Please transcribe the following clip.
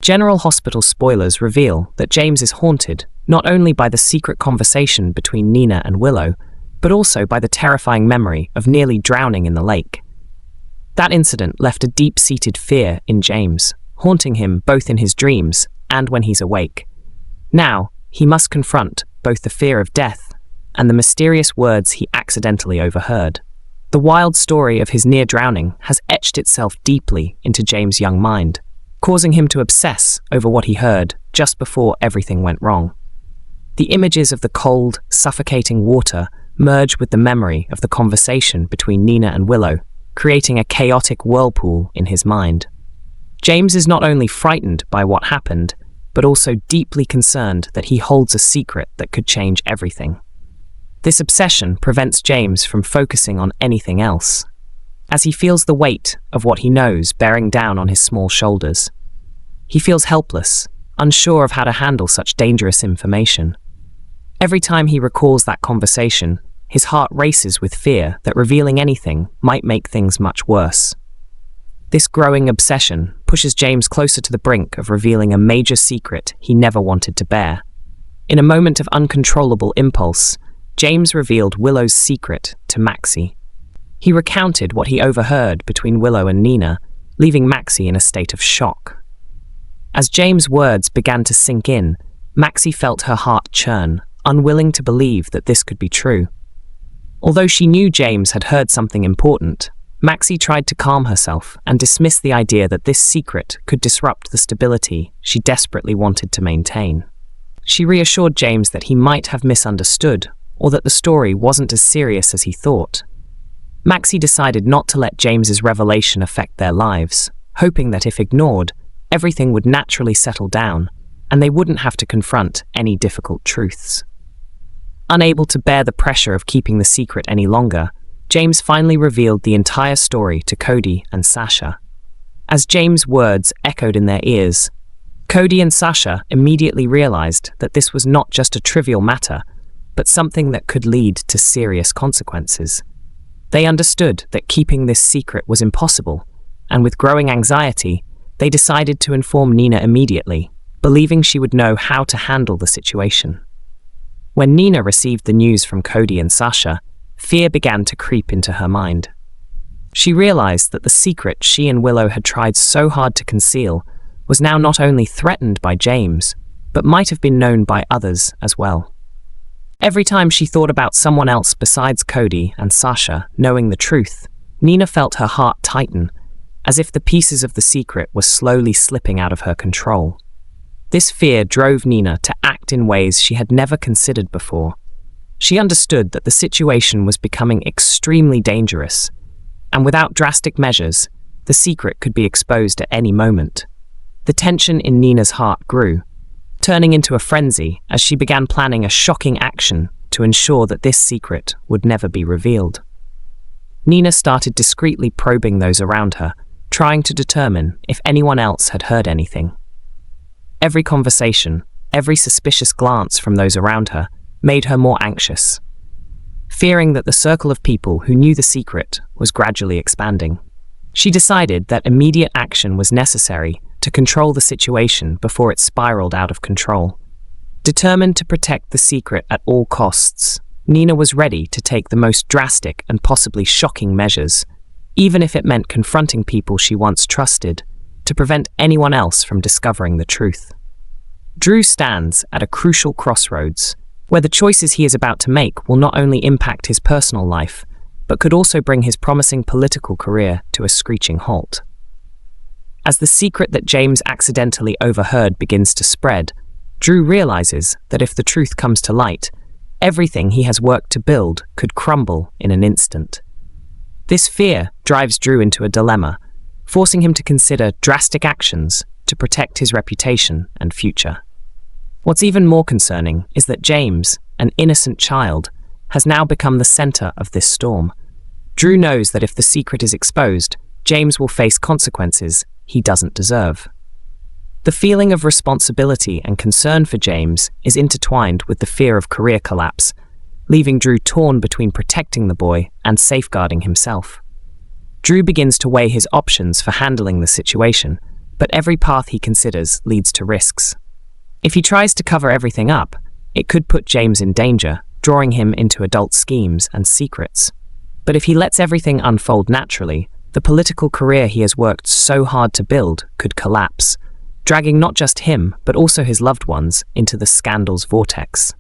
General Hospital spoilers reveal that James is haunted not only by the secret conversation between Nina and Willow, but also by the terrifying memory of nearly drowning in the lake. That incident left a deep-seated fear in James, haunting him both in his dreams and when he's awake. Now, he must confront both the fear of death and the mysterious words he accidentally overheard. The wild story of his near drowning has etched itself deeply into James' young mind, causing him to obsess over what he heard just before everything went wrong. The images of the cold, suffocating water merge with the memory of the conversation between Nina and Willow, creating a chaotic whirlpool in his mind. James is not only frightened by what happened, but also deeply concerned that he holds a secret that could change everything. This obsession prevents James from focusing on anything else, as he feels the weight of what he knows bearing down on his small shoulders. He feels helpless, unsure of how to handle such dangerous information. Every time he recalls that conversation, his heart races with fear that revealing anything might make things much worse. This growing obsession pushes James closer to the brink of revealing a major secret he never wanted to bear. In a moment of uncontrollable impulse, James revealed Willow's secret to Maxie. He recounted what he overheard between Willow and Nina, leaving Maxie in a state of shock. As James' words began to sink in, Maxie felt her heart churn, unwilling to believe that this could be true. Although she knew James had heard something important, Maxie tried to calm herself and dismiss the idea that this secret could disrupt the stability she desperately wanted to maintain. She reassured James that he might have misunderstood, or that the story wasn't as serious as he thought. Maxie decided not to let James's revelation affect their lives, hoping that if ignored, everything would naturally settle down, and they wouldn't have to confront any difficult truths. Unable to bear the pressure of keeping the secret any longer, James finally revealed the entire story to Cody and Sasha. As James' words echoed in their ears, Cody and Sasha immediately realized that this was not just a trivial matter, but something that could lead to serious consequences. They understood that keeping this secret was impossible, and with growing anxiety, they decided to inform Nina immediately, believing she would know how to handle the situation. When Nina received the news from Cody and Sasha, fear began to creep into her mind. She realized that the secret she and Willow had tried so hard to conceal was now not only threatened by James, but might have been known by others as well. Every time she thought about someone else besides Cody and Sasha knowing the truth, Nina felt her heart tighten, as if the pieces of the secret were slowly slipping out of her control. This fear drove Nina to act in ways she had never considered before. She understood that the situation was becoming extremely dangerous, and without drastic measures, the secret could be exposed at any moment. The tension in Nina's heart grew, turning into a frenzy as she began planning a shocking action to ensure that this secret would never be revealed. Nina started discreetly probing those around her, trying to determine if anyone else had heard anything. Every conversation, every suspicious glance from those around her, made her more anxious, fearing that the circle of people who knew the secret was gradually expanding. She decided that immediate action was necessary to control the situation before it spiraled out of control. Determined to protect the secret at all costs, Nina was ready to take the most drastic and possibly shocking measures, even if it meant confronting people she once trusted, to prevent anyone else from discovering the truth. Drew stands at a crucial crossroads, where the choices he is about to make will not only impact his personal life, but could also bring his promising political career to a screeching halt. As the secret that James accidentally overheard begins to spread, Drew realizes that if the truth comes to light, everything he has worked to build could crumble in an instant. This fear drives Drew into a dilemma, forcing him to consider drastic actions to protect his reputation and future. What's even more concerning is that James, an innocent child, has now become the center of this storm. Drew knows that if the secret is exposed, James will face consequences he doesn't deserve. The feeling of responsibility and concern for James is intertwined with the fear of career collapse, leaving Drew torn between protecting the boy and safeguarding himself. Drew begins to weigh his options for handling the situation, but every path he considers leads to risks. If he tries to cover everything up, it could put James in danger, drawing him into adult schemes and secrets. But if he lets everything unfold naturally, the political career he has worked so hard to build could collapse, dragging not just him, but also his loved ones into the scandal's vortex.